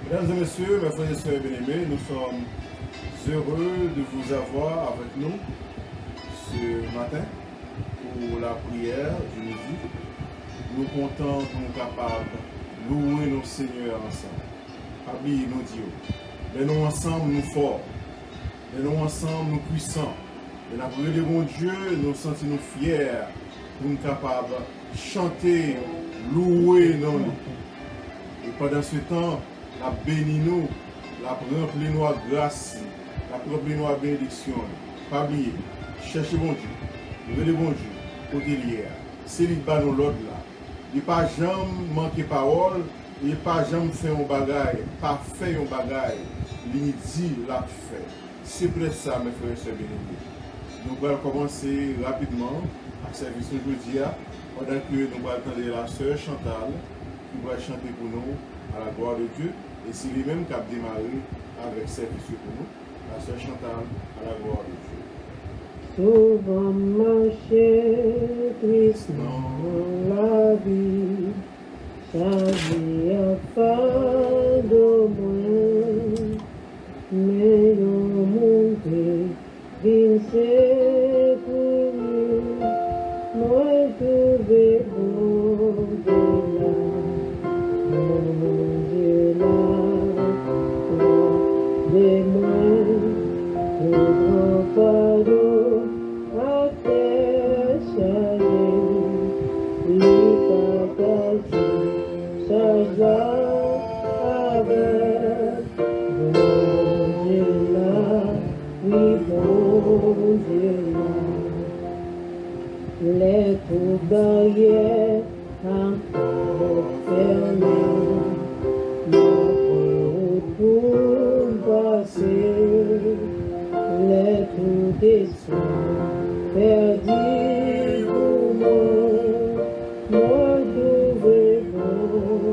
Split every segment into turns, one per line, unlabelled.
Mesdames et messieurs, mes frères et sœurs bien-aimés, nous sommes heureux de vous avoir avec nous ce matin pour la prière du midi. Nous comptons que nous sommes capables de louer nos seigneurs ensemble, habiller nos dieux. Mais nous ensemble, nous forts. Mais nous ensemble, nous puissants. Et la prière de mon Dieu, nous sentons nous fiers pour nous capables de chanter, louer nos noms. Et pendant ce temps, la béni nous, la rempli nous à grâce, la rempli nous à bénédiction. Pas oublier, cherchez bon Dieu, louez le bon Dieu, côté lié. C'est lui qui nous l'autre là. Il n'y a pas jamais manquer parole, il n'y a pas jamais fait un bagage, pas fait un bagage, il dit, l'a fait. C'est peut-être ça, mes frères et sœurs bien-aimés. Nous allons commencer rapidement à service aujourd'hui, pendant que nous allons attendre la sœur Chantal, qui va chanter pour nous à la gloire de Dieu. Et c'est lui-même qui a démarré avec service pour nous. La sœur Chantal à la gloire de Dieu.
Souvent marcher tristement la vie, chaque a pas de moins, mais au monde vient secourir, moi trouvé bon Dieu là, bon Dieu là, des moins, au grand pardon. Les coups barrières encore fermées, ma route pour passer, les coups des soins perdus pour moi, moi trouvé bon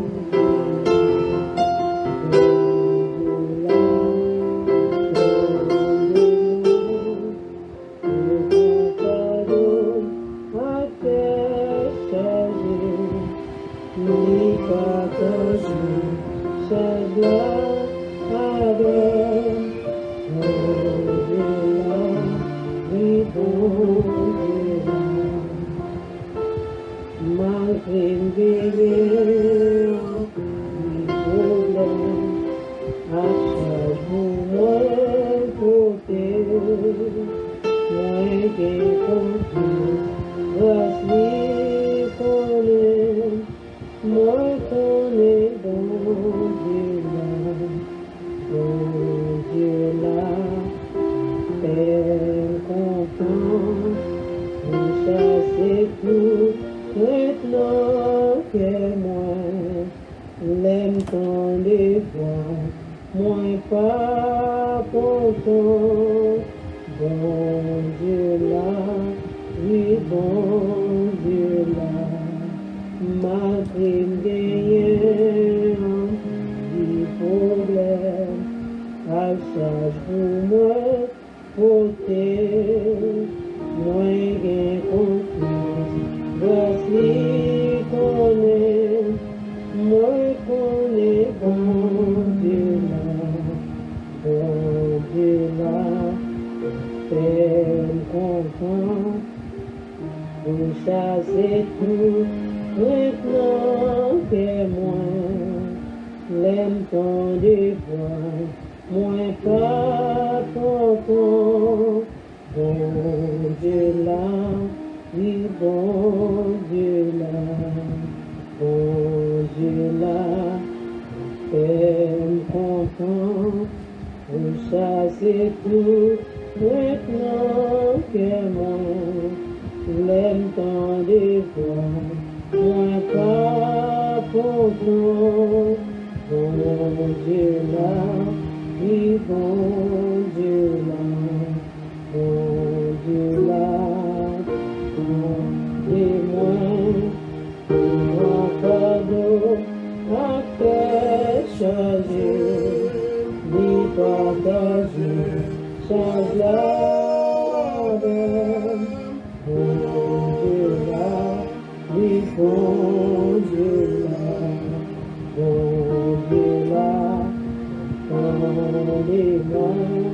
les mains,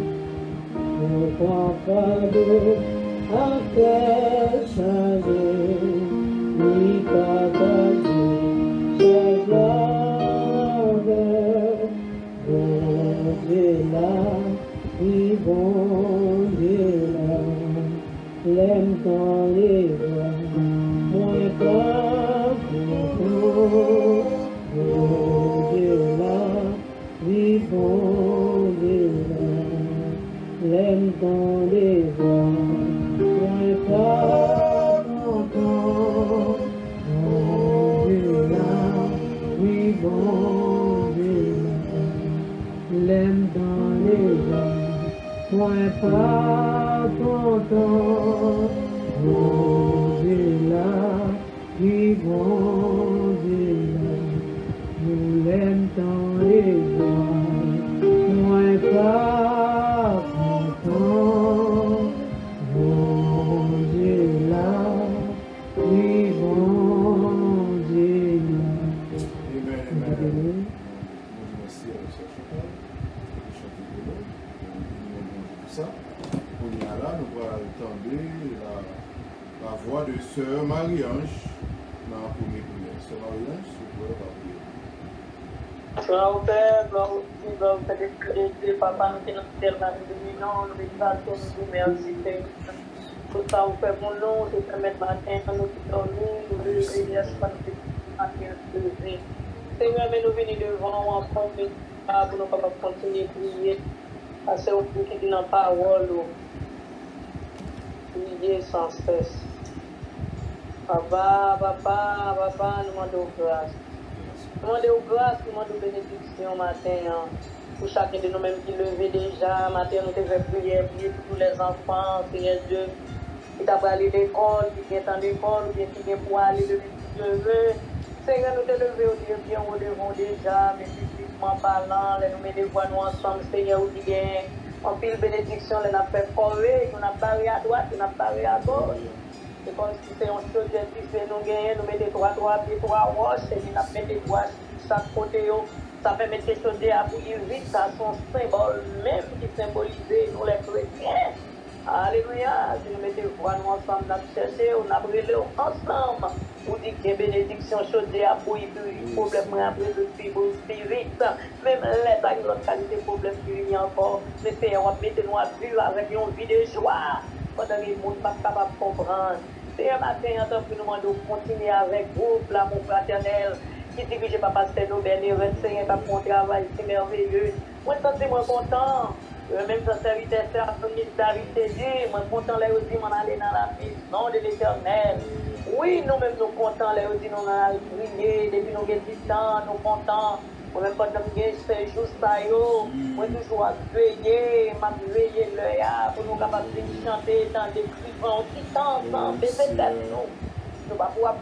mon grand fardeau à cœur chargé, lui partager chaque gloire. Bon Dieu là, oui bon Dieu là, l'aime dans les bras, moins pas content. Bon Dieu là, oui bon Dieu là, l'aime dans les bras, moins pas content. Bon Dieu là, oui bon Dieu là, l'aime dans les bras, moins pas content. Bon Dieu là, oui bon Dieu là, nous l'aime dans les bras, moins pas content. Bon Dieu là, oui bon Dieu là.
Amen, amen. Merci à M. Chantal. Chanter pour nous. Pour ça. On y a là, nous allons entendre la voix de Sœur Marie-Ange dans la première prière. Sœur Marie-Ange, s'il vous plaît, va prier.
Gloire au Père, gloire au Fils, gloire au Saint-Esprit de Dieu, Papa, nous te nous tellement dominants, nous exaltons, nous vous remercions, Seigneur. Tout ça, vous faites pour nous, te permettre matin, nous qui dormons, nous lever, l'espoir, nous te matin, lever. Seigneur, mais nous venons devant, enfants, pour nous capables de continuer à prier, parce que vous qui dit dans la parole, prier sans cesse. Papa, nous demandons grâce. Nous demandons grâce, nous demandons bénédiction matin. Pour chacun de nous-mêmes qui levait déjà, matin nous te fait prier pour tous les enfants, Seigneur Dieu, qui t'a aller l'école, qui est en école, qui vient pour aller le lever. Seigneur, nous te lever au Dieu bien au devant déjà, mais physiquement parlant, nous mettons les voix nous ensemble, Seigneur, qui vient en pile bénédiction, nous avons fait corée, nous avons barré à droite, nous avons barré à gauche. C'est comme si c'est un chaudière qui fait nous gagner, nous mettons trois pieds, trois roches, et nous mettons les doigts sur chaque côté. Ça permet de chaudière à bouillir vite, ça son symbole même qui symbolise nous les chrétiens. Alléluia, si nous mettons les voix nous ensemble, nous avons cherché, on a brûlé ensemble. On dit que bénédiction chaudière à bouillir, puis problème après de plus vite. Même les avec notre qualité problème qui vient encore, mais c'est on va mettre nous à vivre avec une vie de joie. Pendant que les gens ne sont pas capables de comprendre. C'est un matin, en tant que nous demandons de continuer avec vous, l'amour fraternel, qui dirige par Pasteur Nobel et Seigneur, qui a fait un travail si merveilleux. Moi, je suis content. Même sincérité, solidarité, Dieu, moi, content, là aussi, on aller dans la maison de l'Éternel. Oui, nous-mêmes, nous contents, là aussi, nous allons prier, depuis nous avons du temps, nous contents. Moi-même, quand nous avons fait juste ça, moi, toujours à veiller, l'œil, pour nous capables de chanter dans des cris, en quittant ensemble, baiser tête, nous. Nous ne pouvons pas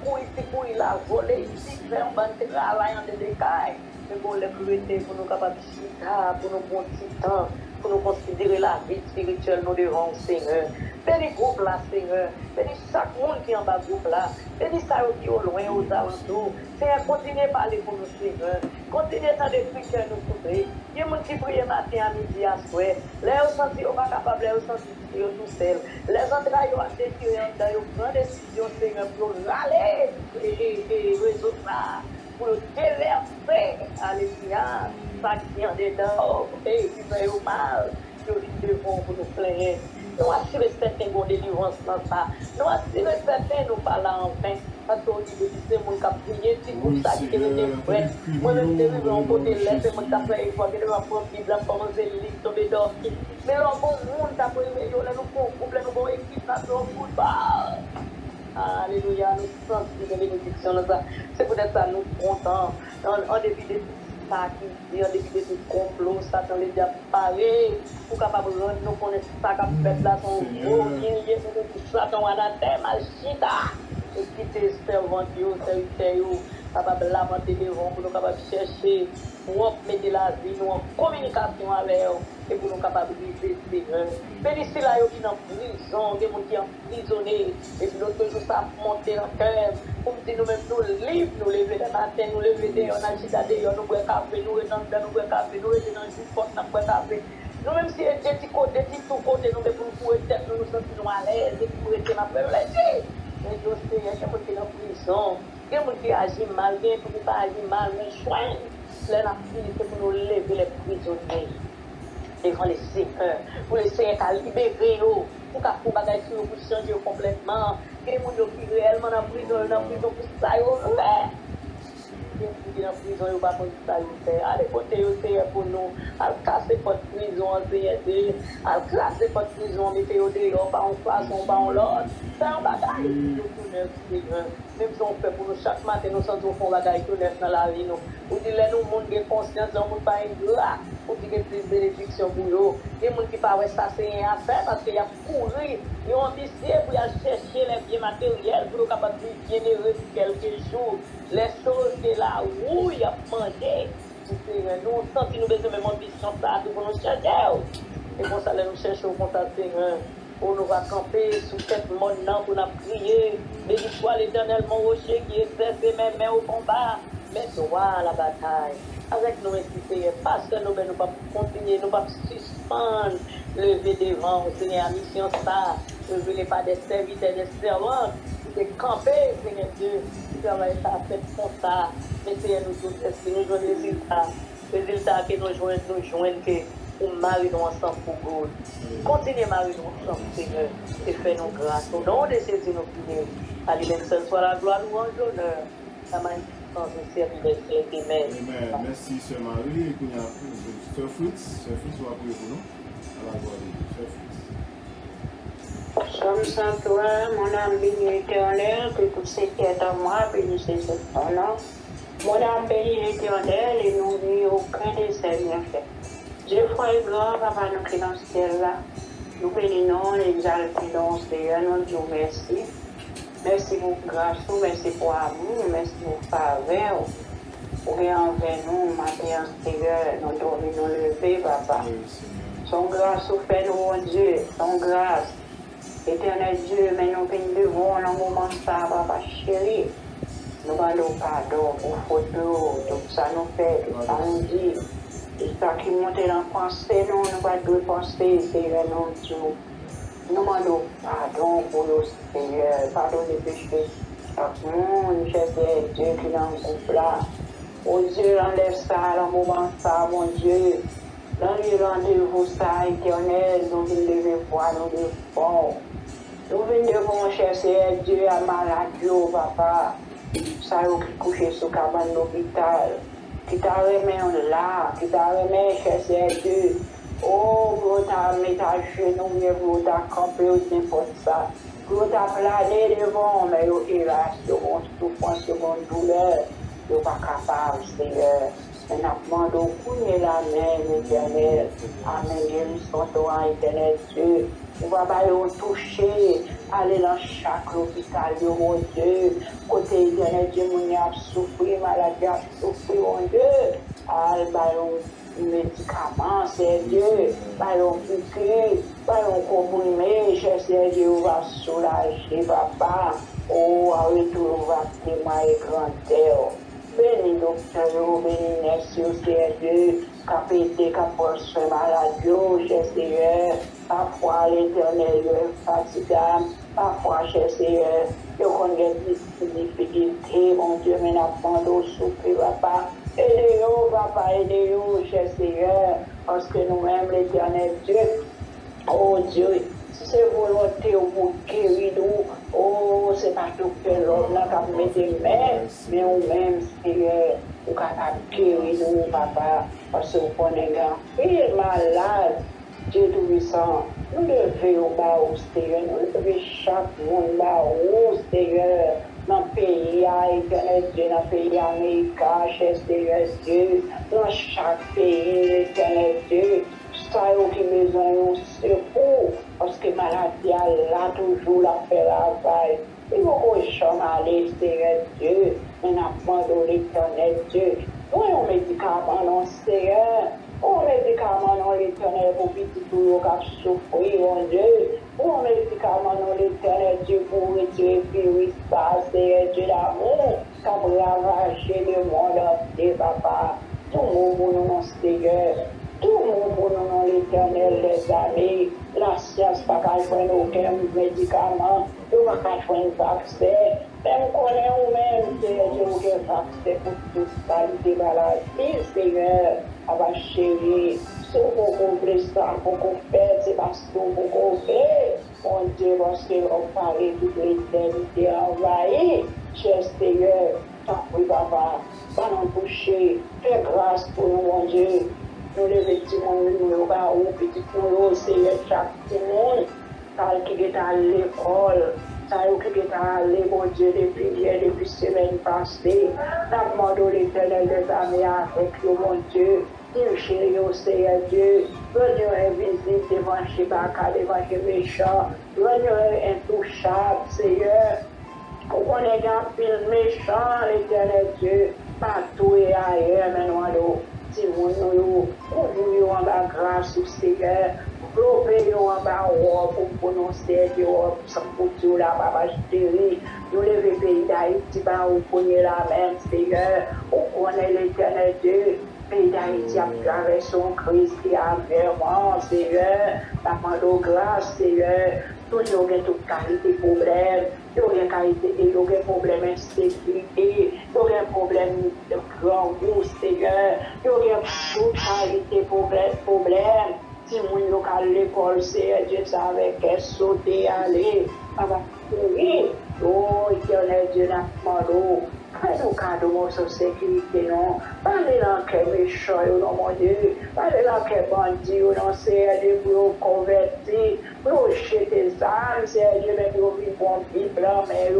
courir la voler ici, faire un bon travail en décaille. Mais pour les priorités, pour nous capables de chita, pour nous bon temps, pour nous considérer la vie spirituelle, nous devons, Seigneur. Bénis groupe là, Seigneur. Bénis chaque monde qui est en bas groupe là. Bénis ça qui est au loin, aux alentours. Seigneur, continuez à parler pour nous, Seigneur. Continuez à des prix que nous souffrons. Il y a des gens qui prient matin, à midi, à soir. Les gens qui sont pas capables, les gens qui sont tout seuls. Les entrailles ont décidé de prendre des décisions, Seigneur, pour râler et résoudre ça. Pour déverser, alléluia, ça qui est en dedans, et qui fait au mal, que nous devons pour nous plaindre. Nous assurer certains qu'on délivrance dans ça. Nous assurer certains nous parlent en vain. Parce qu'on dit que c'est mon cap prier, si vous ça qui est prêt. Moi-même, je vais en côté l'air, c'est mon cap là, il faut que je vais prendre une Bible, commencer le livre, tomber dehors. Mais là, bon monde, d'après les gens, nous avons un couple, nous avons une équipe, nous avons un football. Alléluia, nous sentons des bénédictions. C'est peut-être ça, nous comptons. En dépit de tout ça qui dit, en dépit de tout complot, Satan les a parlé. Pour capable de nous connaître ça qui fait là, son gros guerrier, Satan a la terre, machita. Et quitter servant, serviteur, capable de lamenter devant, pour nous capables de chercher, pour mettre la vie, nous en communication avec eux, et pour nous capables de vivre, Seigneur. Bénis là, qui sont en prison, des gens qui sont emprisonnés, et puis l'autre jour, ça a monté dans le cœur, pour dire nous-mêmes, nous libres, nous lever le matin, nous lever, on a agité, nous boire café, nous restons dans nous boire café, nous restons dans le jus forte, nous boire café. Nous-mêmes, si des petits côtés, des petits côtés, nous pour nous tête, nous nous sentons à l'aise, et pour rester dans le plaisir. Mais Dieu sait, il y a des gens qui sont en prison, il y a des gens qui agissent mal, il y a des gens qui agissent mal, mais soigne. Là, la prière, c'est pour nous lever les prisonniers devant les seigneurs, pour les seigneurs à libérer, pour qu'on bagaille sur pour changer complètement. Il y a des gens qui réellement dans la prison pour ça, dans la prison, il va pour ça. Allez, côté, c'est pour nous, à casser votre prison, à casser votre prison, mettez au dehors, pas en façon, pas en l'autre. C'est un bagaille. Même si on fait pour nous chaque matin, nous sentons qu'on bagaille tout neuf dans la vie. Nous disons, nous, monde de conscience, nous ne pas ingrat, pour dire plus de bénédiction pour nous. Les gens qui ne savent pas ça, c'est rien à faire parce qu'il y a couru, ils ont ambitieux pour chercher les biens matériels pour être capable de bien heureux quelques jours. Les choses que la rouille a mangé, nous sentons que nous besoin de même ambition pour nous chercher. Et pour ça, nous cherchons au contact Seigneur. Pour nous va camper sous cette monde pour nous prier. Bénis-toi l'éternel, mon rocher qui exerce mes mains au combat. Mets-toi à la bataille. Avec nous, Seigneur, parce que nous ne pas continuer, nous ne pas suspendre, lever devant, Seigneur, la mission ça. Ne venez pas des serviteurs, des servantes, de camper, Seigneur Dieu, qui travaille ça, fait comme ça. Mais Seigneur, nous tous, est-ce que nous jouons le résultat que nous jouons, que pour marier nous ensemble pour God. Continuez à marier nous ensemble, Seigneur, et fais-nous grâce. Au nom de Jésus, nous prions. À lui-même, ce soit la gloire, louange, l'honneur, la magnificence du service des siècles. Amen.
Amen. Merci, Sœur Marie. Et puis, Sœur Fritz, va prier pour nous. À la gloire de Dieu. Sœur Fritz.
Somme sans toi, mon âme bénie éternelle, que tout ce qui est en moi, bénissez ton nom. Mon âme bénie l'éternel et n'oublie aucun de ses bienfaits. Dieu, foi et gloire, Papa, nous qui dans ce ciel-là. Nous bénissons, exaltons, Seigneur, nous disons merci. Merci pour grâce, merci pour amour, merci pour faveur. Pour envers nous, matin, Seigneur, nous devons nous lever, Papa. Son grâce nous fait, nous, mon Dieu, son grâce. Éternel Dieu, mais nous devons, dans le moment ça, Papa chéri. Nous demandons pardon pour photo, tout ça nous fait, tout ça nous dit. Et ça qui monte dans la pensée, nous ne pas de penser, Seigneur, nous Dieu. Nous demandons pardon pour nous, Seigneur, pardon des péchés. Chaque monde, cher Dieu, qui est dans le groupe là. Oh Dieu, enlève ça, dans le moment ça, mon Dieu. Dans les rendez-vous ça, éternel, nous venons lever voir, nous devons. Nous venons chercher Dieu à maladie, papa. Ça qui couché sous cabane d'hôpital. Qui t'a remis là, qui t'a remis chercher Dieu. Oh, vous t'avez mis à genoux, vous t'avez campé, n'importe ça. Vous t'avez plané devant, mais vous hélas, vous souffrance, vous douleur. Vous n'êtes pas capable, Seigneur. Mais nous demandons de la main, éternel. Amen, guérison, toi, éternel Dieu. On va toucher, aller dans chaque hôpital, mon Dieu. Côté éternel Dieu, mon a souffert, maladie a souffert, mon Dieu. Al ballon médicaments, c'est Dieu. Ballon piqûre, ballon comprimé, cher Dieu, on va soulager, papa. Oh, à retour, on va témoigner grand terre. Béni docteur, béni merci au Dieu, capité, capoche, maladie, cher Seigneur. Parfois l'éternel est fatigable, parfois, cher Seigneur, je connais des difficultés, mon Dieu, mais n'a pas de souffle, papa. Aidez-nous, papa, aidez-nous, cher Seigneur, parce que nous-mêmes, l'éternel Dieu, oh Dieu, si c'est volonté pour guérir nous, oh, c'est pas tout que l'homme n'a qu'à mettre des mains, mais nous-mêmes, Seigneur, nous capable de guérir nous, papa, parce que nous prenons un pile malade. Dieu tout-puissant, nous devons au bas au Seigneur, nous devons chaque monde bas au Seigneur, dans le pays, éternel Dieu, dans le pays américain, cher Seigneur Dieu, dans chaque pays, éternel Dieu, ça qui besoin de secours, parce que la maladie a là toujours la fait la vaille. Il faut que je aller, Seigneur Dieu, Mais nous l'Éternel Dieu. Nous avons un médicament dans le Seigneur. Un médicament dans l'Éternel pour petit tout le monde qui souffre, mon Dieu. Un médicament dans l'Éternel Dieu pour retirer virus, Seigneur Dieu d'amour. Quand vous ravagez le monde entier, papa. Tout le monde pour nous, Seigneur. Tout le monde pour nous, dans l'Éternel, les amis. La science n'a pas besoin aucun médicament. Nous n'avons pas besoin de vaccin. Même qu'on est nous-mêmes, Seigneur Dieu, aucun vaccin pour toute qualité de maladie, Seigneur. Ava chérie, si vous comprenez ça, pour qu'on fait, c'est parce que vous comprenez. Mon Dieu, parce que l'on parlait toute l'éternité envahie. Cher Seigneur, tant pis, papa, pas nous toucher. Fais grâce pour nous, mon Dieu. Nous les vêtements, nous les petit nous, Seigneur, chaque monde, qui est à l'école. Ça qui est allé, mon Dieu, depuis semaine passée. Nous demandons l'Éternel des armées avec nous, mon Dieu. Il chérit au Seigneur Dieu. Venez invisible devant Chibaka, devant les méchants. Venez intouchable, Seigneur. On est un pile méchant, l'Éternel Dieu. Partout et ailleurs, maintenant, si nous nous en bas grâce au Seigneur. Globez en bas pour prononcer sans couture la babage chérie. Nous levez le pays d'Haïti, vous prenez la même, Seigneur. On connaît l'Éternel Dieu. Le pays d'Haïti a traversé son crise qui a vraiment, Seigneur. La demande grâce, Seigneur. Tout le monde a toute qualité de problème. Il y a une qualité, il y a un problème d'insécurité. Il y a un problème de grand goût, Seigneur. Il y a toute qualité de problème. Si mon local l'école, c'est Dieu savait qu'elle sauter, aller, oui, oh, éternel Dieu n'a pas d'eau. Fais-nous cadeau de sa sécurité, non. Parlez dans quel méchant, non, mon Dieu. Parlez dans quel bandit, non, c'est Dieu pour convertir, pour jeter des âmes, c'est Dieu, mais pour vivre en Bible, mais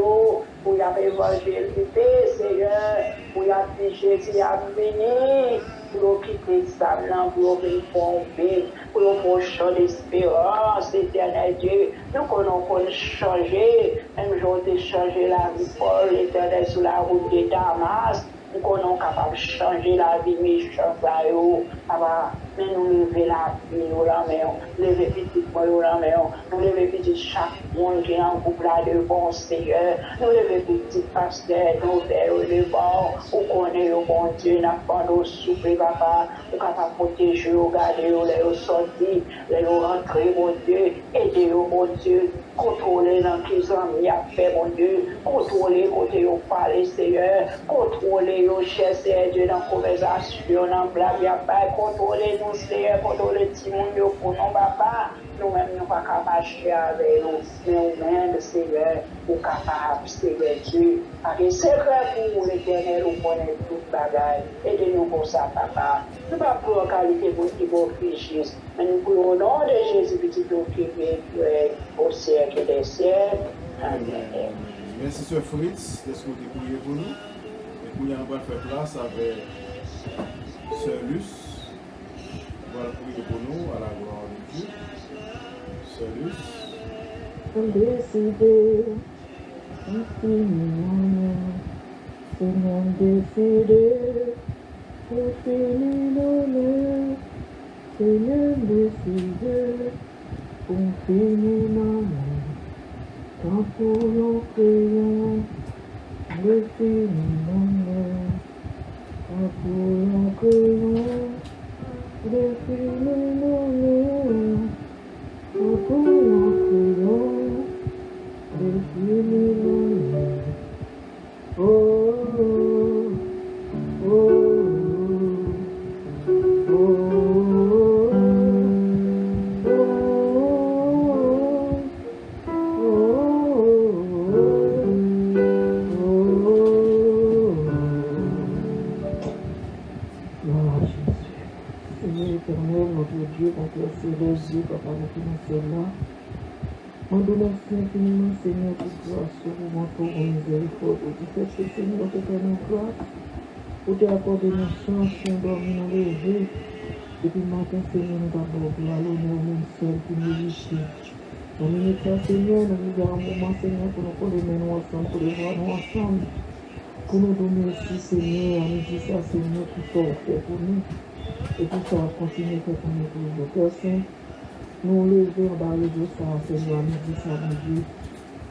pour y avoir évangélité, Seigneur, pour y avoir Jésus à venir. Pour quitter ça, pour venir pour un champ d'espérance, éternel Dieu. Nous connaissons changer, même jour de changer la vie Paul, l'éternel sur la route de Damas. Nous sommes capables de changer la vie méchante. Mais nous lever la vie, nous la mettons. Lever petit moi, nous la mettons. Nous lever petit chaque monde qui est en couple là devant Seigneur. Nous lever petit pasteur, nous vers le bord. Nous connaissons le bon Dieu, n'a pas nos souffles, papa. Nous sommes capables de protéger, regarder, les sortir, les rentrer, mon Dieu. Aider, mon Dieu. Contrôler dans qu'ils ont mis à faire, mon Dieu. Contrôler côté au palais, Seigneur. Contrôler au cher Seigneur Dieu dans la conversation, dans la blague, contrôler nous, Seigneur, contrôler le petit monde pour nous, papa. Nous-mêmes, nous ne sommes pas marcher avec nous, mais nous-mêmes, Seigneur, nous sommes capables, Seigneur Dieu. Parce que c'est vrai pour l'Éternel, nous connaissons toute bagaille. Aidez-nous pour ça, papa. Nous ne sommes pas pour la qualité pour qui vous fichiez, mais nous pour au nom de Jésus, petit qui vient au siècle des siècles. Amen.
Merci, Sœur Fritz, de ce que vous avez prié pour nous. Et puis, on va faire place avec Sœur Luce. On va prier pour nous à la gloire de Dieu. Sœur Luce.
Décidé, infiniment, Seigneur décidé, infiniment, Seigneur décidé, infiniment, quand pour nous créons, infiniment, quand pour nous créons, infiniment, quand pour nous créons, infiniment, oh, oh, oh, Dieu, contre ces yeux, papa, nous sommes là. On nous remercie infiniment, Seigneur, pour grâce, pour votre miséricorde, pour tout ce que Seigneur, notre éternel grâce, pour te accorder nos chances, nous dormir, nous lever. Depuis le matin, Seigneur, nous d'abord, gloire, l'honneur, même seul qui nous réussit. Nous nous Seigneur, nous vivons un moment, Seigneur, pour nous connaître nous ensemble, pour les voir nous ensemble. Pour nous donner merci, Seigneur, nous disons ça, Seigneur, tout ça fait pour nous. Et tout ça va continuer à faire pour nous, pour nos personnes. Nous lever en bas de ça, Seigneur, nous disons ça, nous disons.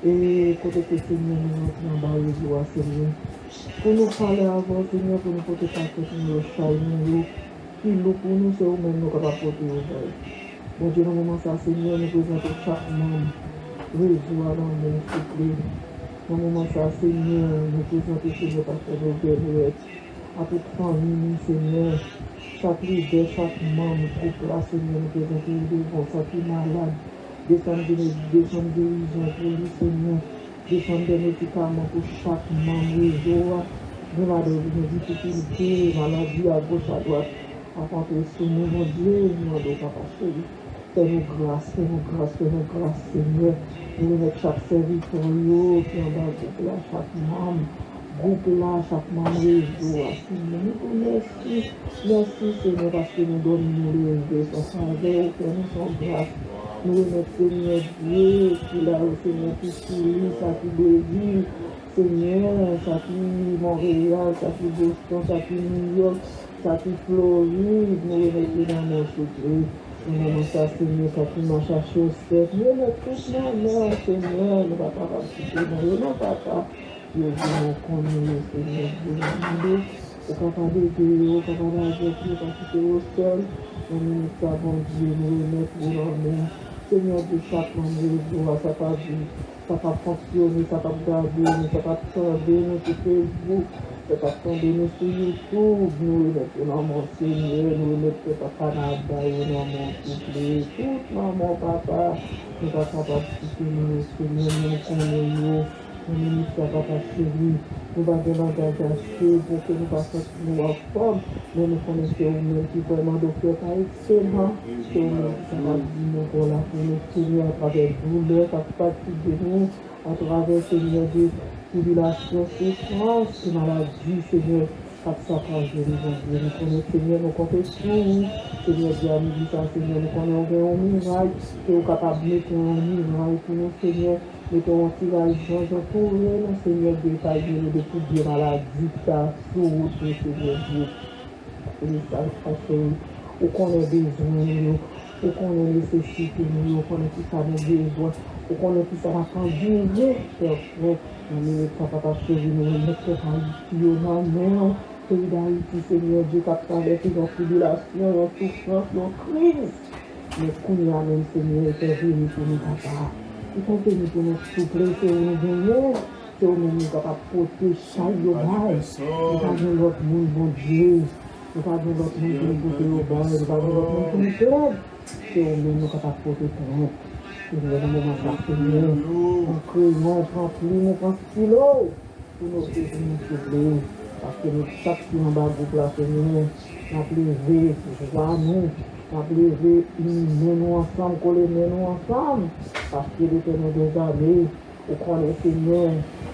Et côté que Seigneur, nous rentrons en bas de joie, Seigneur. Pour nous parler avant, Seigneur, pour nous porter par contre, nous chaîner, qui nous pour nous, c'est nous-mêmes, nous capables de porter au bas. Mon Dieu, dans le moment ça, Seigneur, nous présentons chaque membre. Réjoie dans le monde, s'il te plaît. Dans le moment ça, Seigneur, nous présentons Seigneur, pasteur Robert, à toute famille, Seigneur. Chaque leader, chaque membre, groupe là, Seigneur, nous présentons devant chaque malade. Descendre des guérisons pour lui, Seigneur. Descendre des médicaments pour chaque membre, réjoie. Nous avons des difficultés, maladies à gauche, à droite. Avant que Seigneur, mon Dieu, nous avons pas chéri. Fais-nous grâce, Seigneur. Nous remettons chaque serviteur qui est en bas de là, chaque membre, groupe là, chaque membre réseau. Seigneur, nous merci, Seigneur, parce que nous donnons le son faveur, fais-nous son grâce. Nous remettons Seigneur Dieu, qui là, Seigneur, qui sourit, ça qui Brésil, Seigneur, ça qui Montréal, ça qui Boston, ça qui New York, ça qui Floride, nous remettons dans nos soucis. Nous ça, Seigneur, quand tu m'as cherché au cercle, nous mettons tout le monde, Seigneur, nous ne va pas participer, nous ne va pas. Dieu, nous connaissons, Seigneur, Dieu, nous au capable de Dieu, au capable d'agir, participer au seul. Nous savons, Dieu, nous remettons pour l'honneur. Seigneur, Dieu, chaque membre de joie, ça va vivre, ça va fonctionner, ça va garder, ça va tomber, nous sur Facebook. C'est parce qu'on donne sur YouTube, nous mettons mon Seigneur, nous mettons au Canada, nous mon couple, tout mon papa, nous sommes capables de soutenir, Seigneur, nous connaissons, nous ministère papa chéri, nous allons demander à Dieu pour que nous fassions nous en forme, mais nous connaissons nous qui vraiment docteur pas excellent, que nous sommes dit nous voilà pour nous Seigneur à travers douleur, à fatigue de nous, à travers Seigneur de tribulation, souffrance, maladie, Seigneur, par ça, par Dieu, nous connaissons, Seigneur, nous confessons, Seigneur, Dieu, nous dit ça, Seigneur, nous connaissons un miracle, que nous sommes capables de mettre un miracle pour nous, Seigneur, mettons un tirage dans pour nous, Seigneur, détailler de toutes les maladies, ça, sur nous, Seigneur, Dieu, et ça, où qu'on ait besoin, où qu'on ait nécessité, où qu'on ait tout ça, nos besoins, où qu'on ait tout ça, va faire durer, frère, nous papa chéri, nous mettons Haïti au nom, pays d'Haïti, Seigneur Dieu, qui a traversé nos tribulations, nos souffrances, nos crises. Mais qu'on y a même, Seigneur, c'est venu pour nous, papa. Il faut venir pour nous souffler, c'est où nous venons, c'est où nous sommes capables de porter chaque bail. Nous avons l'autre monde, bon Dieu. Nous avons l'autre monde pour nous porter au bail. Nous avons l'autre monde pour nous plaire. C'est où nous sommes capables de porter plainte. Seigneur, dans le moment ça, Seigneur, on crée, on prend plume, on prend stylo pour nous faire nous souffler. Parce que nous, chaque qui en bas groupe là, Seigneur, on a levé, joie nous, on a levé, nous ensemble, coller nous ensemble. Parce que l'Éternel des armées, on connaît, Seigneur,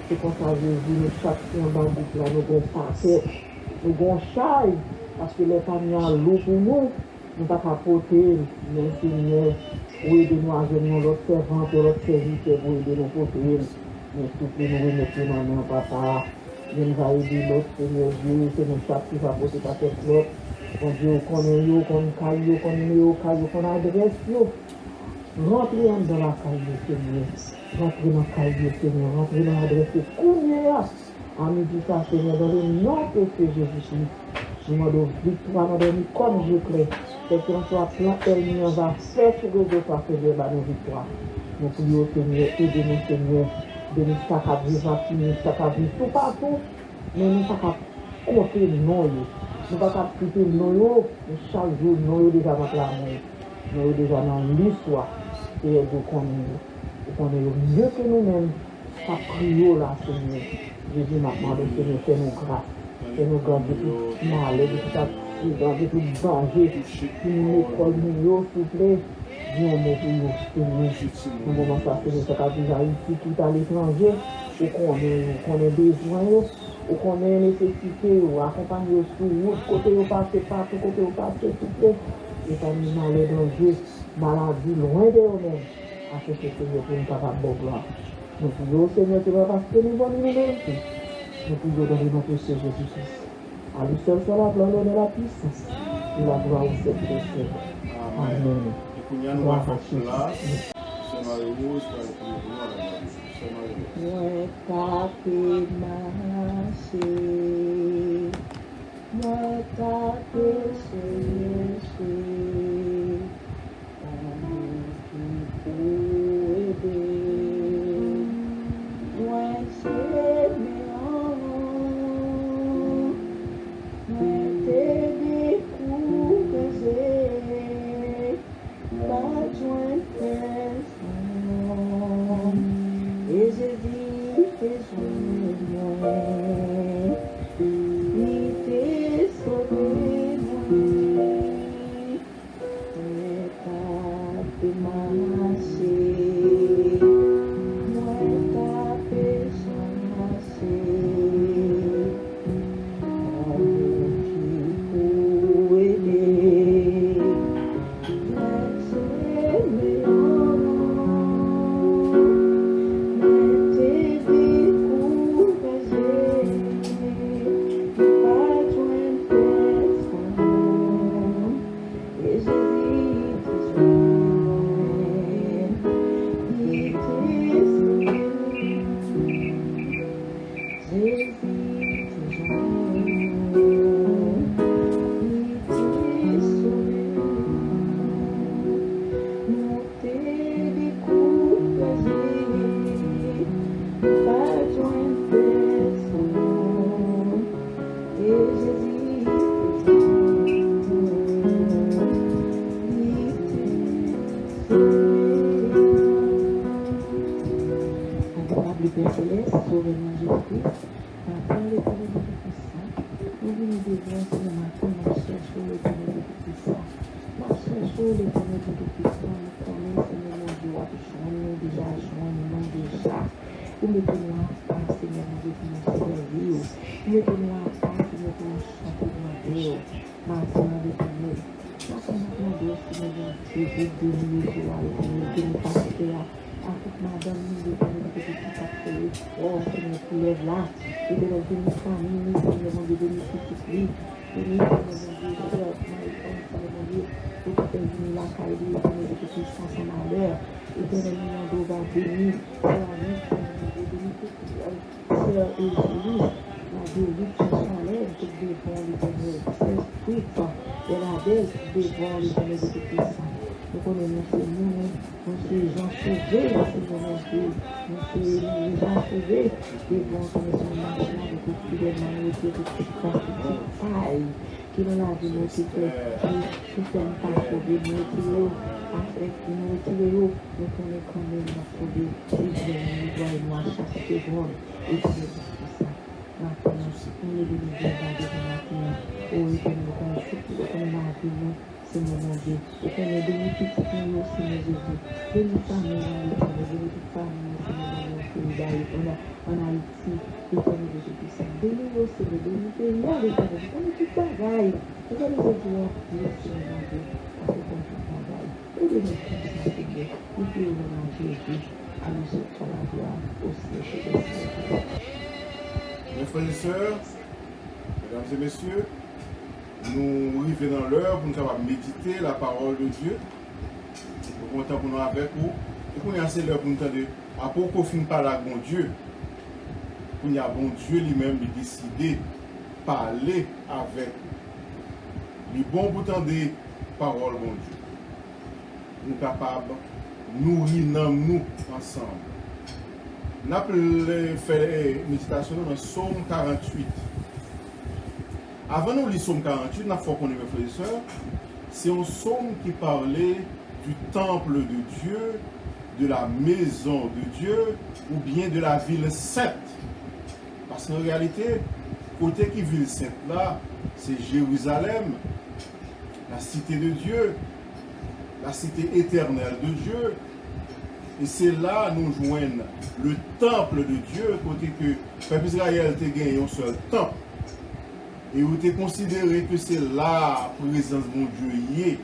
c'est comme ça, Jésus, nous, chaque qui en bas groupe là, nous avons paquet, nous avons chaille, parce que les familles ont l'eau pour nous, nous pas capoter, mais Seigneur, oui, de nous avoir l'autre servant, l'autre serviteur, oui, de nous porter. Mais s'il vous plaît, nous remettons dans nos papa. Nous allons aider l'autre, Seigneur Dieu, c'est nous chaque qui va porter par cette l'autre. Mon Dieu, qu'on ait yo, qu'on caille, qu'on numéro caille, qu'on adresse yo. Rentrez dans la caille, Seigneur. Rentrez dans la caille, Seigneur. Rentrez dans l'adresse. Combien à midi ça, Seigneur, dans le nom de Jésus-Christ. Nous demandons victoire, nous demandons comme je crée. Que qu'on soit plein, on va faire ce que Dieu va faire de nos victoires. Nous prions, Seigneur, aidez-nous, Seigneur, de nous faire vivre, nous faire vivre tout partout, mais nous faire compter non. Nous ne pouvons pas quitter non, chaque jour, nous déjà dans l'amour, nous déjà dans l'histoire, et nous connaissons mieux que nous-mêmes, ça prions là, Seigneur. Jésus m'a demandé, Seigneur, fais-nous grâce. Et nous gardons tout mal, de tout accident, de tout danger, qui nous école, nous, s'il vous plaît, viens nous pour nous, Seigneur. Nous avons ça, Seigneur, ça dit Haïti, tout à l'étranger, ou qu'on ait besoin, ou qu'on ait nécessité, ou accompagner sur route, côté où passer, partout, côté où passer, s'il vous plaît, et pas nous malheur, danger, maladie, loin de nous-mêmes, afin que Seigneur, pour nous capables de gloire. Nous prions, Seigneur, c'est parce que nous allons nous méritons. nous pouvons donner notre Seigneur Jésus-Christ. À lui seul soit la gloire, l'honneur, la puissance, et la gloire au siècle des siècles. Amen.
Et qu'on y a nous va faire place. Sœur Marie-Rose, pour le nom à la gloire de Dieu. Sœur Marie-Rose.
Moi tapé marché, moi tapé cherché, amour qui peut aider, moi c'est moi t'ai découvert, pas joint personne. Et je dis que je moi, il t'est sauvé moi, mais t'as fait marcher, moi t'as fait chasser, amour qui peut aider, moi c'est meilleur. Père Céleste, sauvez-nous Jésus-Christ, par l'éternel de Tout-Puissant, nous venons devant ce matin, nous cherchons l'éternel de Tout-Puissant. Nous cherchons l'éternel de Tout-Puissant, nous connaissons Seigneur mon Dieu, à nous déjà joindre, nous déjà. Nous mettons-nous à part, Seigneur mon Dieu, pour nous servir. Nous mettons-nous à part, Seigneur, pour nous chanter gloire Dieu. Maintenant, l'éternel. Nous sommes maintenant, Seigneur mon Dieu, de nous joie, l'éternel, de nous passer à toute madame, nous l'éternel de Tout-Puissant. Oh, Seigneur, qui lève là, et de notre famille, Seigneur mon Dieu, de nous petit-petit, de nous, Seigneur mon Dieu, Seigneur mon Dieu, pour que tu aies la caille de l'éternel de Tout-Puissant sans malheur, éternel mon Dieu, va bénir, Seigneur mon Dieu, bénir Sœur Église, la délice sans lèvre, qui devant l'éternel, Saint-Esprit, et la belle devant l'éternel de Tout-Puissant. Nous connaissons nous sommes gens sauvés, Seigneur mon Dieu, nous sommes gens sauvés, devant ton marché avec beaucoup de manières, de petites failles, qui nous l'a dit, nous qui ne sommes pas sauvés, nous retirons, après que nous retirons, nous connaissons quand même la sauver, et nous voyons à chaque seconde, et que nous faisons ça. Maintenant, nous les bénissons devant maintenant, oh, et que nous connaissons tout ce qu'on a vu, nous. Seigneur mon Dieu, et qu'on ait béni tout ce qu'on a, Seigneur Jésus. Béni famille, béni toute famille, Seigneur mon Dieu, en Haïti, l'éternel de Jésus. Béni au Seigneur, béni pays, l'éternel, béni tout bagaille. Nous allons nous dire, Seigneur mon Dieu, parce que comme tout bagaille, et béni tout ça, Seigneur, nous prions au nom de Jésus, à nous sur la gloire, au siècle des siècles.
Mes frères et sœurs, mesdames et messieurs, nous arrivons dans l'heure pour nous capables méditer la parole de Dieu. Nous comptons pour nous avec vous. Et pour nous, c'est l'heure pour nous entendre. À pour qu'on finisse par la bon Dieu. Pour nous, bon Dieu lui-même il décidé de parler avec nous. Le bon pour entendre parole bon Dieu. Nous sommes capables de nourrir nous ensemble. Nous avons fait la méditation dans le Psaume 48. Avant de lire Psaume 48, nous avons qu'on mes frères et sœurs, c'est un psaume qui parlait du temple de Dieu, de la maison de Dieu, ou bien de la ville sainte. Parce qu'en réalité, côté qui ville sainte là, c'est Jérusalem, la cité de Dieu, la cité éternelle de Dieu. Et c'est là nous joignons le temple de Dieu, côté que le peuple Israël a gagné un seul temple. Et vous avez considéré que c'est là la présence de mon Dieu y est.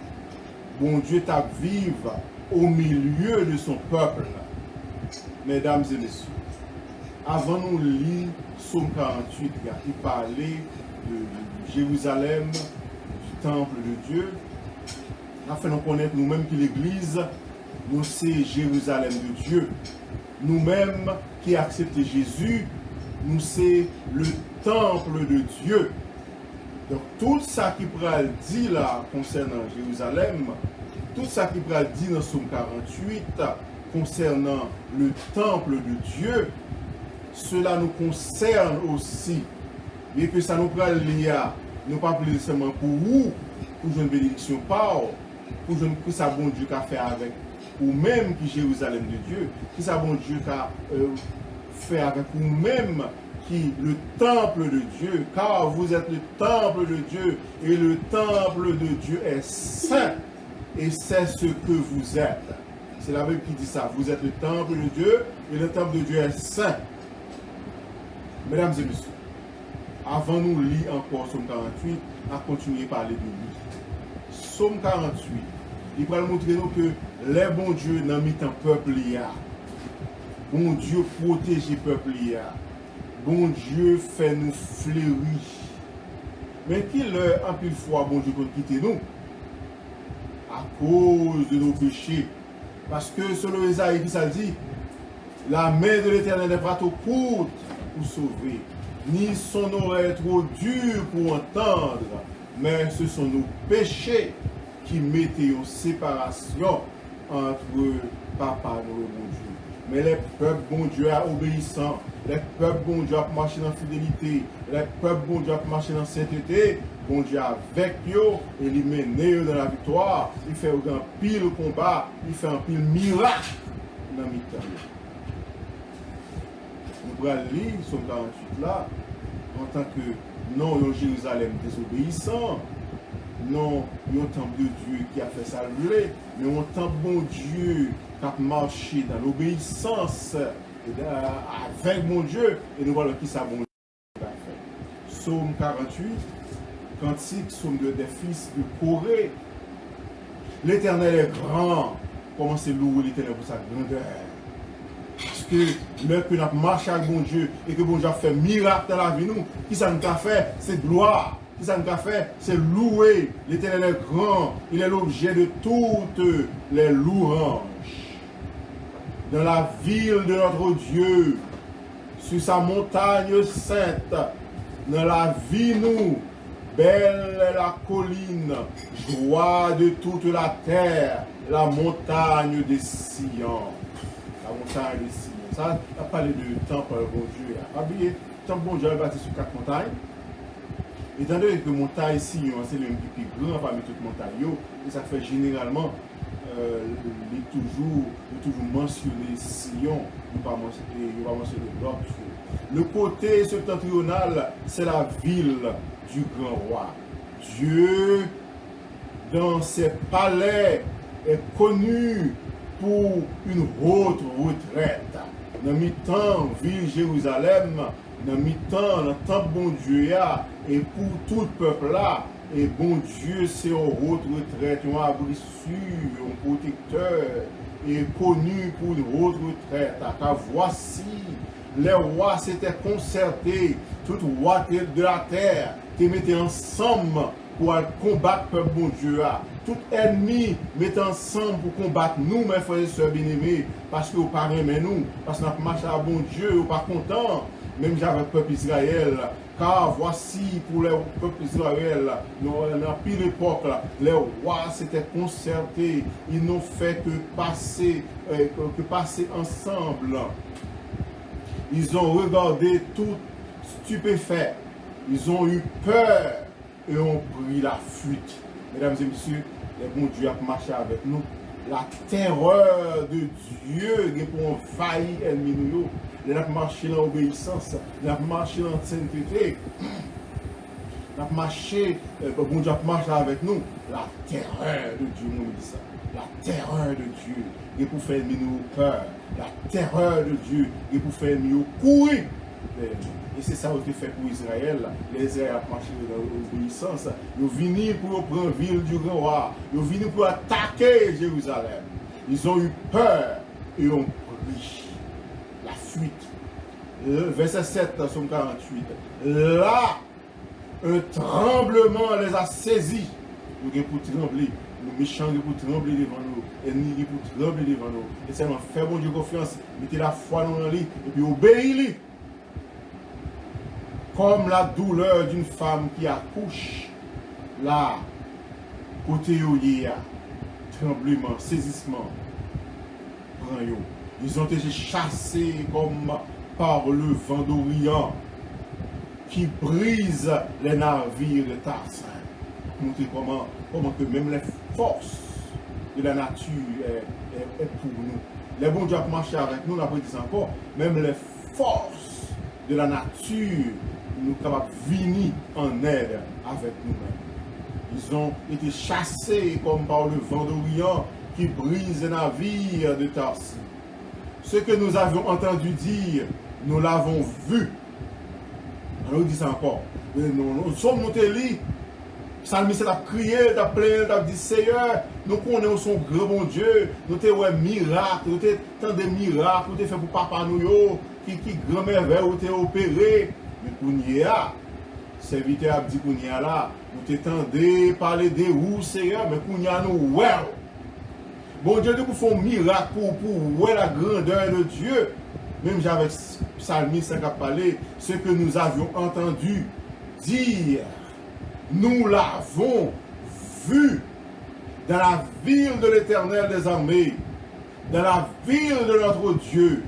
Bon Dieu t'a vivre au milieu de son peuple. Mesdames et messieurs, avant nous lire Psaume 48, qui parlait de Jérusalem, du temple de Dieu, afin de connaître nous-mêmes que l'Église, nous c'est Jérusalem de Dieu. Nous-mêmes qui acceptons Jésus, nous c'est le temple de Dieu. Donc tout ça qui pourrait dire là concernant Jérusalem, tout ça qui pourrait dire dans Psaume 48 concernant le temple de Dieu, cela nous concerne aussi. Mais que ça nous pourrait lier, nous pas plus seulement pour vous, pour une bénédiction par, pour que ça bon Dieu qu'a fait avec, ou même qui Jérusalem de Dieu, qui ça bon Dieu qu'a fait avec vous-même, qui le temple de Dieu, car vous êtes le temple de Dieu, et le temple de Dieu est saint, et c'est ce que vous êtes. C'est la Bible qui dit ça. Vous êtes le temple de Dieu, et le temple de Dieu est saint. Mesdames et messieurs, avant nous lire encore Psaume 48, à continuer à parler de lui. Psaume 48, il va nous montrer nous que les bons dieux n'ont mis un peuple hier. Bon Dieu protège le peuple hier. Bon Dieu fait nous fleurir. Mais qui leur en pile fois bon Dieu peut quitter nous? À cause de nos péchés. Parce que selon Isaïe qui ça dit, la main de l'Éternel n'est pas trop courte pour sauver, ni son oreille trop dure pour entendre, mais ce sont nos péchés qui mettent une séparation entre papa et bon Dieu. Mais les peuples bon Dieu obéissants, les peuples bon Dieu marchent dans fidélité, les peuples bon Dieu marchent dans sainteté, bon Dieu avec eux, et il mène dans la victoire, il fait un pile combat, il fait un pile miracle dans le mi-temps. Nous allons lire Psaume 48 là, en tant que non un Jérusalem désobéissant, non un temple de Dieu qui a fait ça le mais un temple bon Dieu qui a marché dans l'obéissance avec mon Dieu, et nous voyons qui ça bon Dieu a fait. Psaume 48, cantique, psaume des fils de Corée. L'Éternel est grand. Comment c'est louer l'Éternel pour sa grandeur? Parce que l'heure que nous marchons avec bon Dieu et que bon Dieu a fait miracle dans la vie, nous, qui ça nous a fait? C'est gloire. Qui ça nous a fait? C'est louer. L'Éternel est grand. Il est l'objet de toutes les louanges. Dans la ville de notre Dieu, sur sa montagne sainte, dans la vie nous, belle est la colline, joie de toute la terre, la montagne de Sion. La montagne de Sion. Ça, on a parlé de temple bon Dieu. Oubliez, temple bon Dieu est bâti sur 4 montagnes. Étant donné que montagne Sion, c'est le plus grand parmi toutes les montagnes, et ça fait généralement, il toujours mentionner Sion, il ne va pas mentionner d'autres. Le côté septentrional, c'est la ville du grand roi. Dieu, dans ses palais, est connu pour une haute retraite. Dans mi-temps, ville Jérusalem, dans mi-temps, dans le temple bon Dieu, et pour tout le peuple là, et bon Dieu, c'est une haute retraite, un abri sûr, un protecteur, et connu pour une haute retraite. Car voici, les rois s'étaient concertés, tout roi de la terre, qui mettaient ensemble pour combattre le peuple bon Dieu. Tout ennemi mettait ensemble pour combattre nous, mes frères et sœurs bien-aimés, parce que vous ne parlez pas nous, parce que nous marchons à bon Dieu, vous pas content, même j'avais le peuple Israël. Car voici pour le peuple Israël, dans pire époque, les rois s'étaient concertés, ils n'ont fait que passer ensemble. Ils ont regardé tout stupéfait, ils ont eu peur et ont pris la fuite. Mesdames et messieurs, les bons dieux ont marché avec nous. La terreur de Dieu est pour envahir l'ennemi nous. Nous avons marché dans l'obéissance, nous avons marché dans la sainteté, nous avons marché, bon Dieu a marché avec nous. La terreur de Dieu, nous dit ça. La terreur de Dieu est pour faire nous peur. La terreur de Dieu est pour faire nous courir. Et c'est ça qui est fait pour Israël. Les Israéliens ont marché dans l'obéissance. Ils sont venus pour prendre la ville du grand roi. Ils sont venus pour attaquer Jérusalem. Ils ont eu peur et ont pris la fuite. verset 7 dans Somme 48. Là, un tremblement les a saisis. Nous avons pour trembler. Nous méchants pour trembler devant nous. Ennemis pour trembler devant nous. Et seulement faire bon Dieu confiance. Mettez la foi dans lui. Et puis obéissez-lui. Comme la douleur d'une femme qui accouche. Là, côté yoye, tremblement, saisissement. Ils ont été chassés comme par le vent d'Orient qui brise les navires de Tarsin. Montrer comment que même les forces de la nature est pour nous. Les bons dieux ont marché avec nous, on a dit encore, même les forces de la nature nous sont capables de venir en aide avec nous-mêmes. Ils ont été chassés comme par le vent d'Orient qui brise les navires de Tarsis. Ce que nous avions entendu dire, nous l'avons vu. On nous dit ça encore. Nous sommes montés là. Psalmiste a crié, a plaint, a dit Seigneur, nous connaissons son grand bon Dieu, nous avons miracle, nous avons tant de miracles, nous avons fait pour papa nous, qui grand merveille, nous avons opéré. Mais Kounia, serviteur a dit Kounia là, nous t'entendons parler de où Seigneur, mais Kounia nous, ouais. Bon Dieu, nous faisons un miracle pour la grandeur de Dieu. Même j'avais Psalmiste qui a parlé, ce que nous avions entendu dire. Nous l'avons vu dans la ville de l'Éternel des armées, dans la ville de notre Dieu.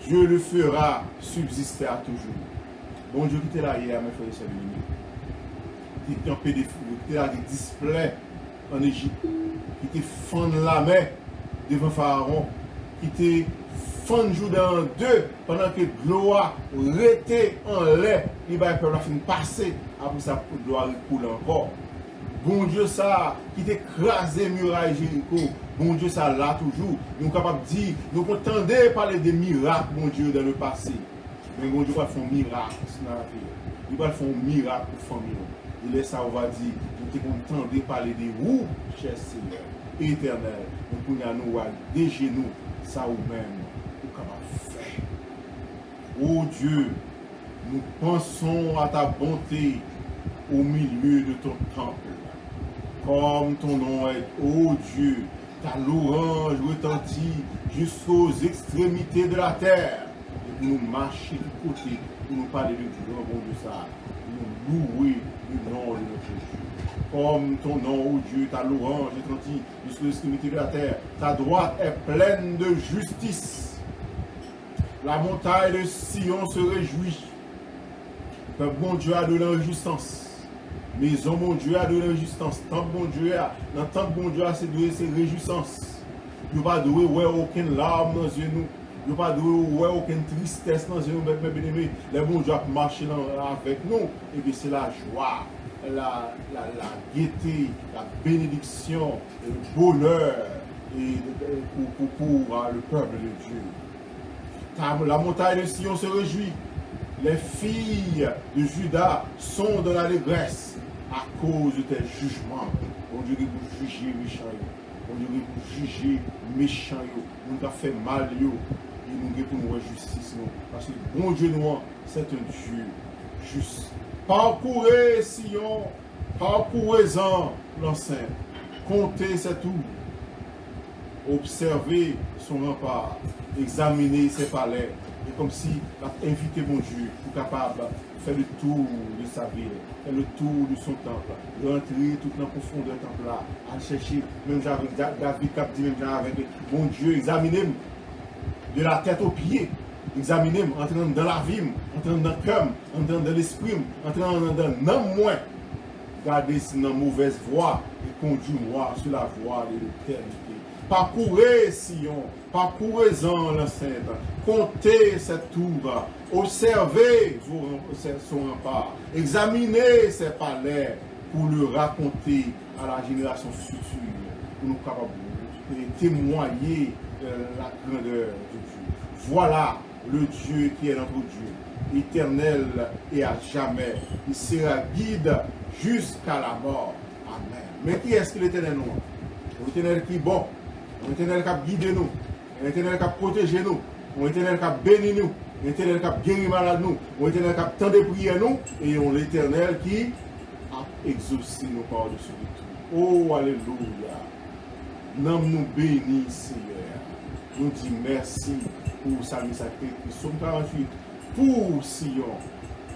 Dieu le fera subsister à toujours. Bon Dieu qui était là hier, mes frères et sœurs bien-aimés, qui était en paix des fous, qui était là des displays en Égypte, qui était fendu la mer devant Pharaon, qui était fendu Juda en deux pendant que l'eau était en lait, il va passer. Après ça, l'eau coule encore. Bon Dieu, ça, qui t'écrasé muraille Jéricho, bon Dieu, ça là toujours. Nous sommes capables de dire, nous entendons parler des miracles, bon Dieu, dans le passé. Mais bon Dieu va faire un miracle dans la vie. Il va faire un miracle pour la famille. Il est ça, on va dire, nous entendons parler de vous, cher Seigneur, éternel. Nous pouvons des genoux, ça ou même, nous sommes capables de faire. Oh Dieu, nous pensons à ta bonté au milieu de ton temple. Comme ton nom est, ô Dieu, ta louange retentit jusqu'aux extrémités de la terre. Et pour nous marcher de côté, pour nous parler de grand bon de ça, pour nous louer le nom de notre Dieu. Comme ton nom, ô Dieu, ta louange retentit jusqu'aux extrémités de la terre. Ta droite est pleine de justice. La montagne de Sion se réjouit. Le bon Dieu a de la résistance. Maison, mon Dieu, a de la résistance. Tant bon Dieu a, dans tant bon Dieu a, c'est réjouissance. Il n'y a pas de aucune larme dans les yeux nous. Il n'y a pas de aucune tristesse dans les yeux nous, mes bien-aimés. Le bon Dieu a marché avec nous. Et bien c'est la joie, la gaieté, la bénédiction, le bonheur pour le peuple de Dieu. La montagne de Sion se réjouit. Les filles de Juda sont dans la détresse à cause de tes jugements. On dirait que vous jugez méchants. On dirait que vous jugez méchants. Nous avons fait mal. Et nous avons pour nous justice. Parce que bon Dieu, nous, c'est un Dieu juste. Parcourez Sion, parcourez-en l'enceinte. Comptez ses tours. Observez son rempart. Examinez ses palais. Et comme si il a invité mon Dieu pour capable de faire le tour de sa ville, faire le tour de son temple, rentrer toute la profondeur du temple là, à chercher, même avec David qui a dit, même avec mon Dieu, examinez-moi de la tête aux pieds, examinez-moi, entrant dans la vie, entrant dans le cœur, entrant dans l'esprit, entrant dans l'âme moins, gardez si dans mauvaise voie et conduis-moi sur la voie de l'éternité. Parcourez Sion, parcourez-en l'enceinte, comptez cette tour, observez son rempart, examinez ses palais pour le raconter à la génération future, pour nous capables de témoigner la grandeur de Dieu. Voilà le Dieu qui est notre Dieu, éternel et à jamais. Il sera guide jusqu'à la mort. Amen. Mais qui est-ce que l'Éternel nous? L'Éternel qui est bon. L'Éternel qui a guidé nous, l'Éternel qui a protégé nous, un éternel qui a béni nous, un éternel qui a guéri malade nous, un éternel qui a tant de prières nous, et on l'éternel qui a exaucé nos par-dessus de tout. Oh, alléluia. Nom nous bénis, Seigneur. Nous disons merci pour sa mise à terre. Psaume 48, pour Sion,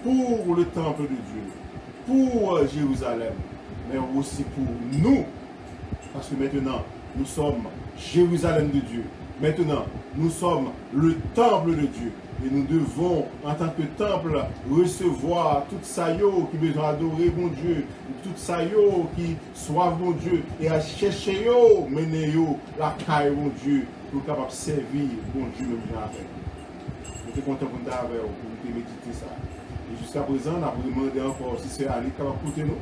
pour le temple de Dieu, pour Jérusalem, mais aussi pour nous. Parce que maintenant, nous sommes Jérusalem de Dieu. Maintenant, nous sommes le temple de Dieu. Et nous devons, en tant que temple, recevoir tout ça qui besoin d'adorer mon Dieu, tout ça qui soivent mon Dieu, et à chercher mener la caille mon Dieu, pour capable servir mon Dieu même avec. Nous sommes contents pour nous avec vous, pour nous méditer ça. Et jusqu'à présent, on a demandé encore si c'est Annie qui va écouter nous.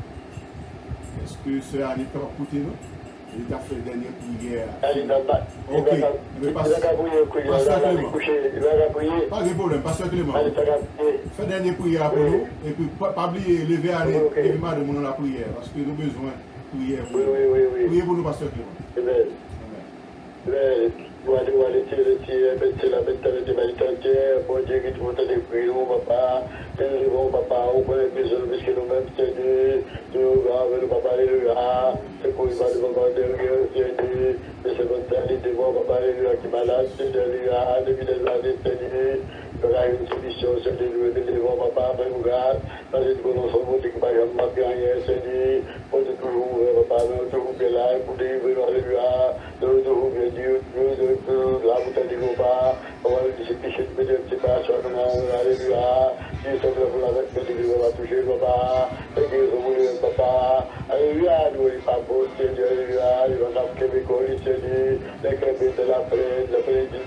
Est-ce que c'est Annie qui va écouter nous? Il a fait dernière prière. Ok, il va pas de problème, Pasteur Clément. Fais dernière prière pour nous, et puis pas oublier lever à l'événement de la prière, parce que nous avons besoin de prière. Priez pour nous, Pasteur Clément. Amen.
La mentalité humanitaire, bon Dieu, qui tout le prions, papa, nous devons, papa, au point de besoin, parce que nous-mêmes, Seigneur, nous avons, papa, alléluia, c'est pour il va devant derrière, Seigneur, et c'est votre salut devant, papa, alléluia, qui est malade, Seigneur, depuis des années, Seigneur, il y aura une solution, Seigneur, nous devons, papa, avec nous, grâce, parce que nous sommes montés, qui va jamais rien, Seigneur, pour toujours ouvrir, papa, nous toujours bien là, pour délivrer, alléluia, nous toujours bien Dieu, la bouteille de Goba, on va lui dire péché de Dieu, c'est pas sur nous, alléluia, Dieu sommes là pour la vête, que Dieu va toucher, papa, et que nous voulons, papa, alléluia, nous voulons pas beau, Seigneur, alléluia, il va nous Québécois, Seigneur, les Québécois de la plaine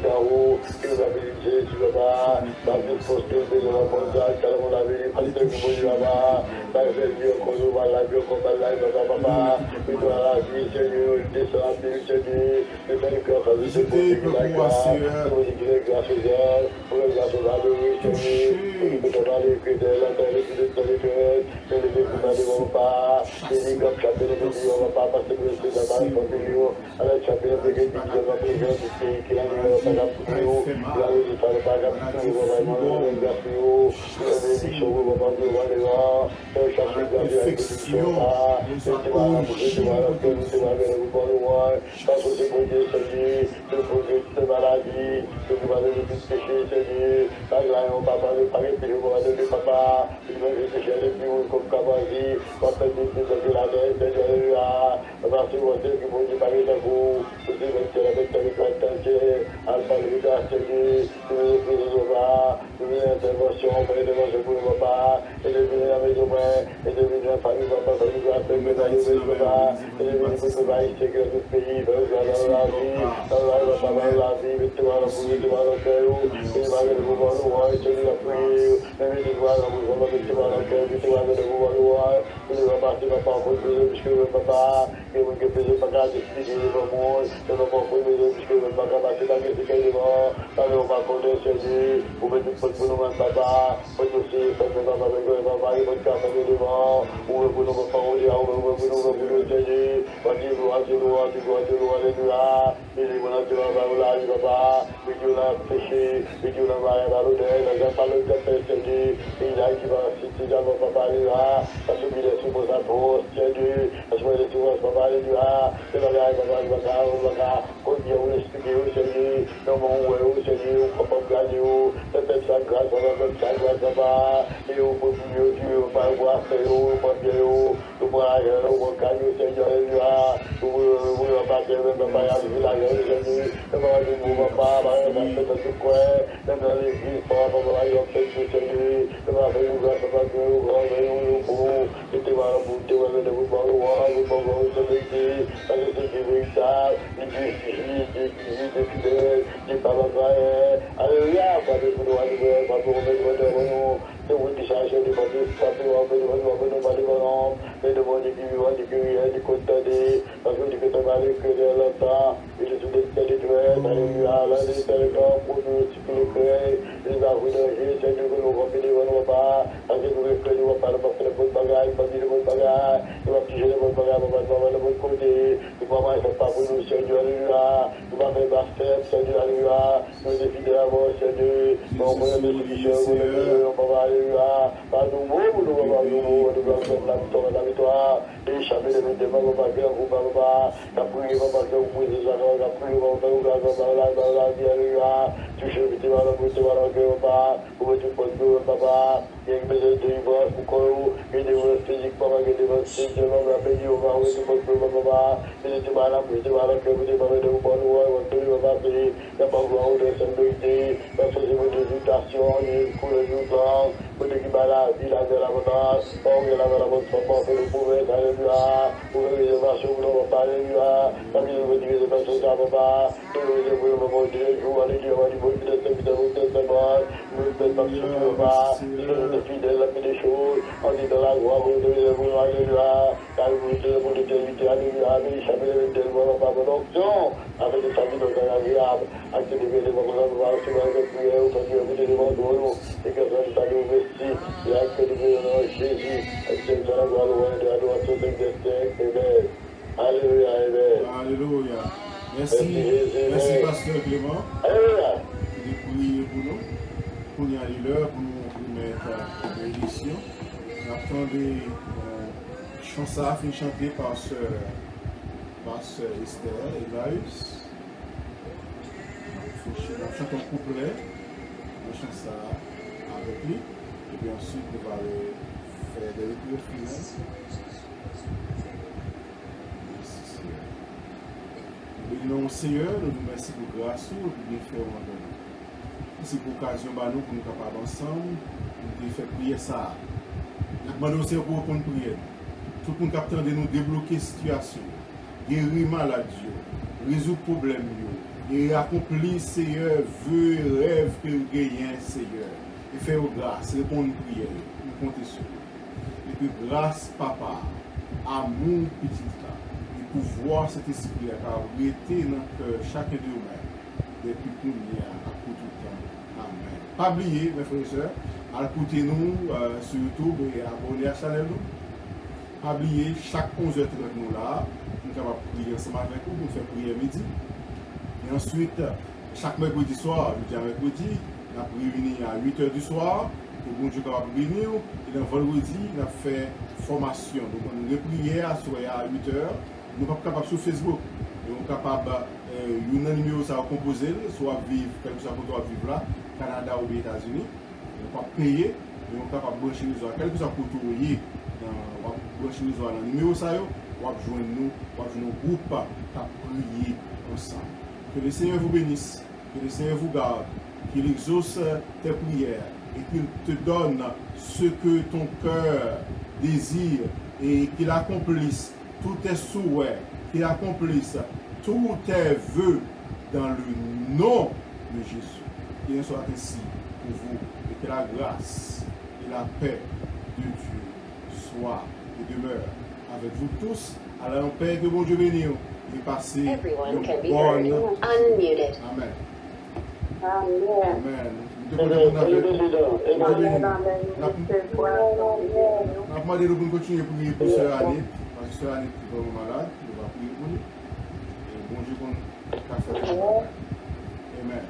d'en haut, qui nous a béni, Jésus, papa, dans une posture de la bonne car on a béni, parce que nous voulons, papa, dans le Dieu, qu'on nous va la vie, qu'on va la vie, papa, nous doit la vie, Seigneur, il descend la vie, Seigneur, le fait que
Visitez le pouvoir, Seigneur.
de progrès de maladie, que nous allons nous pécher, Seigneur. Là, on va pas nous parler, puis on va donner papa, il va nous pécher les plus comme Kabazi, on va faire des choses de la veille, Seigneur, on va se voir que vous nous parlez de vous, vous devez mettre la bête avec la tête, Alpha, Luda, Seigneur, nous va, nous venons intervention, on va intervention pour le papa, et de venir à la maison, et de venir à la famille, papa, famille, et de venir à la maison, et de venir pour le pays, c'est que tout pays, dans la vie, la vie, tu vas la bouger, tu vas la faire, tu vas le voir le roi, tu vas la prier, même tu vas la bouger, tu vas la faire, tu vas le voir le roi, tu vas partir, papa, pour le puisque le papa, et vous que faisez pas grâce, expliquer le monde, tu vas pas pour le puisque le papa, c'est la question de mort, alors on va compter sur lui, vous mettez pour nous, papa, pour aussi, pour le papa, avec le papa, et votre carte de mort, ou vous nous parlez, ou vous nous Seigneur, vas-y, alléluia, et les bonheurs de la valeur, papa, et Dieu l'a péché, et Dieu l'a marié à l'odeur, il n'a pas le temps de Seigneur, et il a qui va citer dans mon papa, alléluia, parce qu'il est sous vos apôtres, Seigneur, parce qu'il est sous vos papa, alléluia, et la vie, papa, qu'on dit, on explique, Seigneur, dans mon oué, Seigneur, papa, gagné, peut-être sa grâce, papa, et au bout de Dieu, on va voir, on va bien, on va gagner, Seigneur, alléluia, on va pas faire le papa, alléluia, Seigneur, on va dire, on va pas, on va faire tout quoi, on va l'église, on va faire tout, Seigneur, on va faire une grâce, on va faire une grande, on va et tu vas la bouter, on va le voir, on va se laisser, parce que c'est véritable, des fidèles, des parents, alléluia, pas de boulot, pas de remettre, de vous décharger des bâtiments, pas de remettre, mais de voir des vivants, des guerriers, des côtés, parce que tu peux te marier que de longtemps, et je suis détresse, alléluia, la détermination pour nous, si tu le crées, les avoues d'Angers, Seigneur, que nous remplis devant nos pas, parce que nous réfléchissons, nous ne pas faire de bonnes bagages, pas dire de bonnes bagages, nous ne pas piger de bonnes bagages, nous ne pas faire de bonnes côtés, nous ne pas faire pas pour nous, Seigneur, alléluia, nous ne pas faire basse-tête, Seigneur, alléluia, nous défier de la mort, Seigneur, nous avons besoin de solutions, nous avons alléluia, pas nous, nous avons faire la victoire, la victoire, échapper de nos démons, papa, papa, la prière, papa, que vous pouvez nous avoir, la prière, papa, la vie, alléluia, toucher le petit malin, le petit malin, papa, pour que tu prennes, papa, il y a une besoin de divorce, pour qu'on ait des vœux physiques, papa, que des vœux physiques, l'homme l'a payé, on va envoyer tout le monde, papa, et le petit malin, que vous démarrez de vous prendre, on va tenir, on va payer, il n'y a pas besoin de sécurité, parce que c'est votre réputation, il y a une couleur du temps, pour l'équipe à la vie, la gueule, la menace, on est là, la bonne forme, pour le pouvoir, alléluia, pour les réservations, pour le repas, alléluia, la vie de votre Dieu, c'est pas ce ça, papa, pour le réservoir, pour le moment, Dieu, je vous allez dire, on va dire, vous êtes fidèle, vous êtes fidèle, vous êtes pas sûr, papa, vous êtes fidèle, la paix des choses, on dit dans la gloire, vous êtes réservoir, alléluia, car vous êtes pour l'éternité, alléluia, mais échappez les tellement, pas bonne option, avec des familles dans un agréable, avec des bébés, des moments, on va recevoir des prières, on va dire, vous êtes devant nous, et que ça nous a investi, et avec que nous venons Jésus, et que nous allons voir le roi de l'adoration de destin, amen. Alléluia, amen.
Alléluia. Merci, Pasteur Clément.
Alléluia.
De prier pour nous. Pour y aller l'heure, pour nous mettre en bénédiction. Nous attendons chanson fin chantée par Sœur Esther et Laïus. Nous chantons couplet. Nous chantons ça avec lui. Et puis ensuite, nous allons faire des lectures finales. Nous bénissons Seigneur, nous nous remercions pour grâce, pour bien faire en nous. C'est pour l'occasion pour nous sommes capables ensemble, de faire prier ça. Nous demandons au Seigneur pour répondre prière. Tout le monde capteur de nous débloquer la situation, guérir maladie, résoudre les problèmes, et accomplir Seigneur, vœux et rêves que vous gagnez, Seigneur. Et faire grâce, répondre à prière. Nous comptons sur vous. Et que grâce, papa, amour, petit là, et pouvoir cet esprit à arrêter dans le cœur chacun de nous-mêmes, depuis qu'on y a à tout le temps. Amen. Pas oublier, mes frères et sœurs, à écouter nous sur YouTube et abonner à la chaîne. Pas oublier, chaque 11h30 nous là, nous sommes capables de prier ensemble avec vous, nous faisons prier midi. Et ensuite, chaque mercredi soir, jeudi à mercredi, nous avons réuni à 8h du soir, pour que Dieu soit béni. Et le vendredi, nous avons fait formation. Donc, nous avons prié à 8h. Nous ne sommes pas capables sur Facebook. Nous sommes capables, il y a un numéro à composer, soit vivre, quelque chose qu'on doit vivre là, Canada ou les États-Unis. Nous ne sommes pas payer, nous sommes capables de brancher les autres. Quelque chose pour tout y brancher les autres dans le numéro, on va joindre nous, on va joindre nos groupes pour prier ensemble. Que le Seigneur vous bénisse, que le Seigneur vous garde, qu'il exauce tes prières et qu'il te donne ce que ton cœur désire et qu'il accomplisse tous tes souhaits, qu'il accomplisse tous tes vœux dans le nom de Jésus. Qu'il en soit ainsi pour vous et que la grâce et la paix de Dieu soient et demeurent avec vous tous. Alors en paix, que bon Dieu bénisse et passez une bonne journée. Amen. Amen. Nous demandons de continuer à prier pour Sœur Annie, parce que Sœur Annie est vraiment malade, nous allons prier pour nous. Et bon Dieu, qu'on a fait. Amen.